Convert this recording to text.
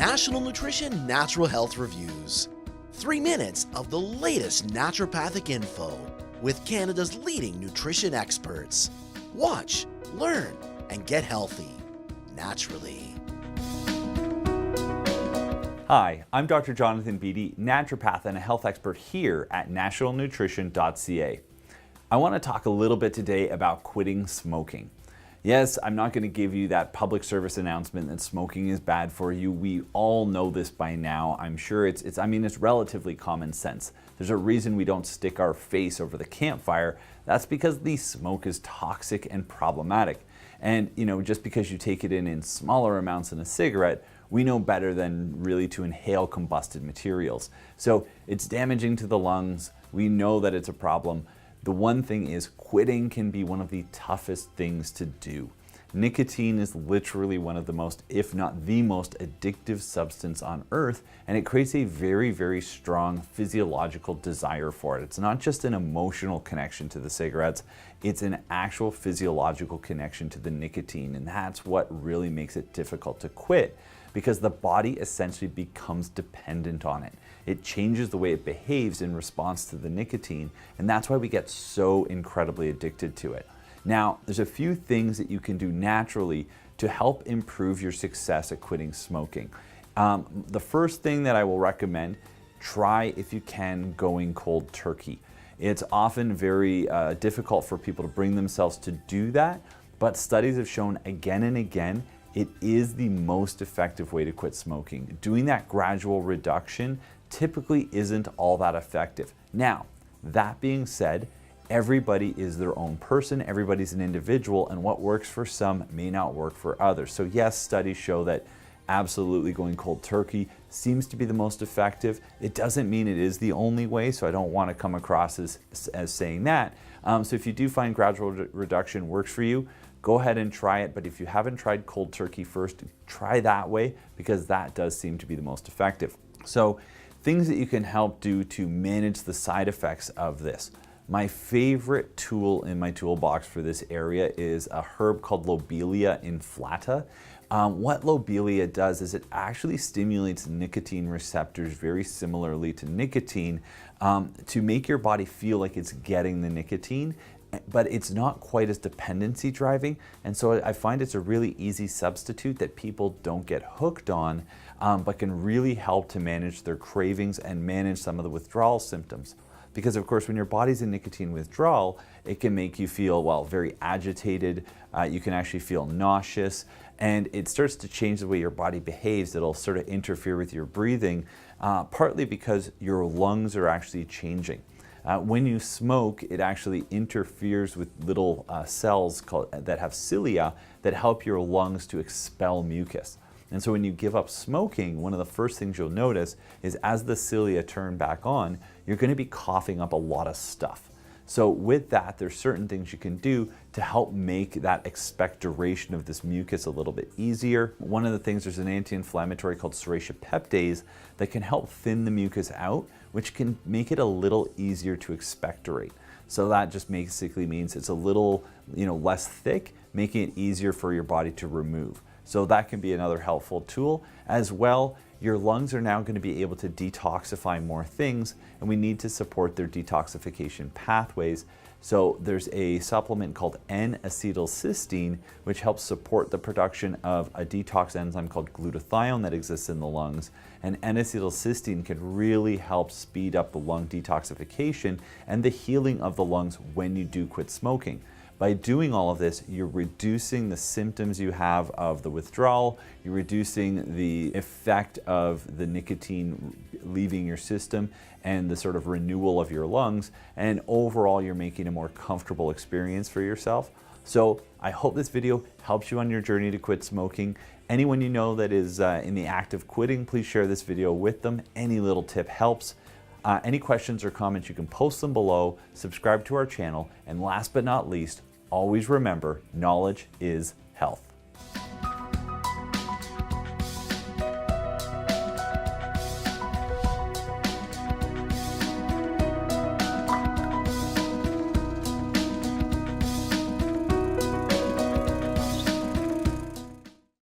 National Nutrition Natural Health Reviews. 3 minutes of the latest naturopathic info with Canada's leading nutrition experts. Watch, learn, and get healthy naturally. Hi, I'm Dr. Jonathan Beatty, naturopath and a health expert here at nationalnutrition.ca. I want to talk a little bit today about quitting smoking. Yes, I'm not going to give you that public service announcement that smoking is bad for you. We all know this by now. I'm sure it's relatively common sense. There's a reason we don't stick our face over the campfire. That's because the smoke is toxic and problematic. And just because you take it in smaller amounts than a cigarette, we know better than really to inhale combusted materials. So it's damaging to the lungs. We know that it's a problem. The one thing is, quitting can be one of the toughest things to do. Nicotine is literally one of the most, if not the most addictive substance on earth, and it creates a very, very strong physiological desire for it. It's not just an emotional connection to the cigarettes, it's an actual physiological connection to the nicotine, and that's what really makes it difficult to quit, because the body essentially becomes dependent on it. It changes the way it behaves in response to the nicotine, and that's why we get so incredibly addicted to it. Now, there's a few things that you can do naturally to help improve your success at quitting smoking. The first thing that I will recommend, try if you can going cold turkey. It's often very difficult for people to bring themselves to do that, but studies have shown again and again it is the most effective way to quit smoking. Doing that gradual reduction typically isn't all that effective. Now, that being said, everybody is their own person, everybody's an individual, and what works for some may not work for others. So yes, studies show that absolutely going cold turkey seems to be the most effective. It doesn't mean it is the only way, so I don't want to come across as saying that. So if you do find gradual reduction works for you, go ahead and try it, but if you haven't tried cold turkey first, try that way, because that does seem to be the most effective. So things that you can help do to manage the side effects of this. My favorite tool in my toolbox for this area is a herb called Lobelia inflata. What Lobelia does is it actually stimulates nicotine receptors very similarly to nicotine to make your body feel like it's getting the nicotine, but it's not quite as dependency driving, and so I find it's a really easy substitute that people don't get hooked on, but can really help to manage their cravings and manage some of the withdrawal symptoms. Because of course, when your body's in nicotine withdrawal, it can make you feel, very agitated. You can actually feel nauseous, and it starts to change the way your body behaves. It'll sort of interfere with your breathing, partly because your lungs are actually changing. When you smoke, it actually interferes with little cells that have cilia that help your lungs to expel mucus. And so when you give up smoking, one of the first things you'll notice is as the cilia turn back on, you're going to be coughing up a lot of stuff. So with that, there's certain things you can do to help make that expectoration of this mucus a little bit easier. One of the things, there's an anti-inflammatory called Serratiopeptidase that can help thin the mucus out, which can make it a little easier to expectorate. So that just basically means it's a little, less thick, making it easier for your body to remove. So that can be another helpful tool. As well, your lungs are now going to be able to detoxify more things, and we need to support their detoxification pathways. So there's a supplement called N-Acetylcysteine, which helps support the production of a detox enzyme called glutathione that exists in the lungs. And N-Acetylcysteine can really help speed up the lung detoxification and the healing of the lungs when you do quit smoking. By doing all of this, you're reducing the symptoms you have of the withdrawal, you're reducing the effect of the nicotine leaving your system and the sort of renewal of your lungs, and overall you're making a more comfortable experience for yourself. So I hope this video helps you on your journey to quit smoking. Anyone you know that is in the act of quitting, please share this video with them. Any little tip helps. Any questions or comments, you can post them below, subscribe to our channel, and last but not least, always remember, knowledge is health.